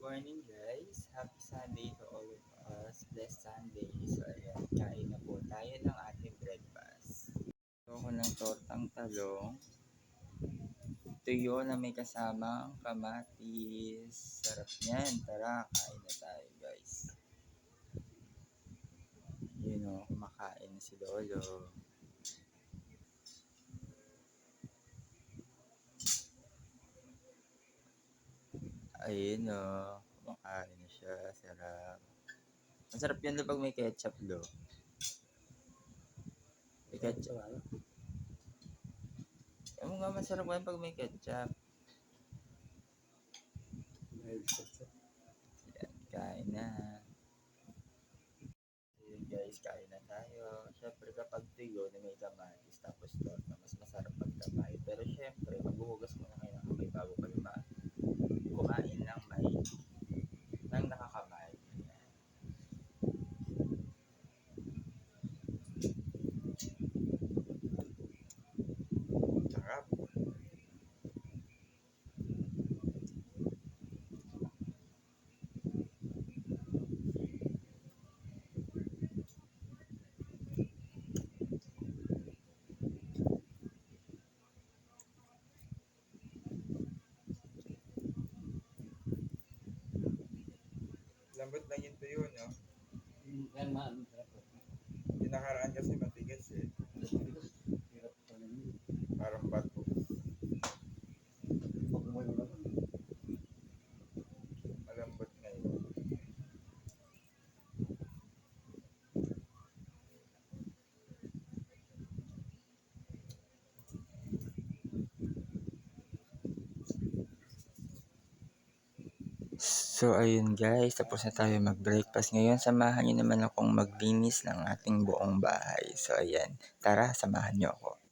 Morning guys, happy Sunday to all of us. Blessed Sunday. So ayan, kain na po tayo ng ating breakfast. Ito ko ng tortang talong. Tuyo na may kasamang kamatis. Sarap niyan. Tara, kain na tayo guys. Yun o, kumakain na si Lolo. Ayun o, kumakain na siya. Sarap. Masarap yun pag may ketchup do. May ketchup. Yung nga masarap yan pag may ketchup. Yan, kain na. Ayun guys, kain na tayo. Siyempre kapag tuyo na may kamatis tapos torta, mas masarap pag kamay. Pero siyempre, maghuhugas muna kayo ng kamay bago kayo kumain ng may nang nakakamay. Sarap. Lambot lang yung tuyo, no? Yan man, Yung nakaraan kasi matigas eh. hirap pa naman. Parang bato. Malambot ngayon. So ayun guys, tapos na tayo mag-breakfast ngayon. Samahan niyo naman akong maglinis ng ating buong bahay. So ayan, tara, samahan niyo ako.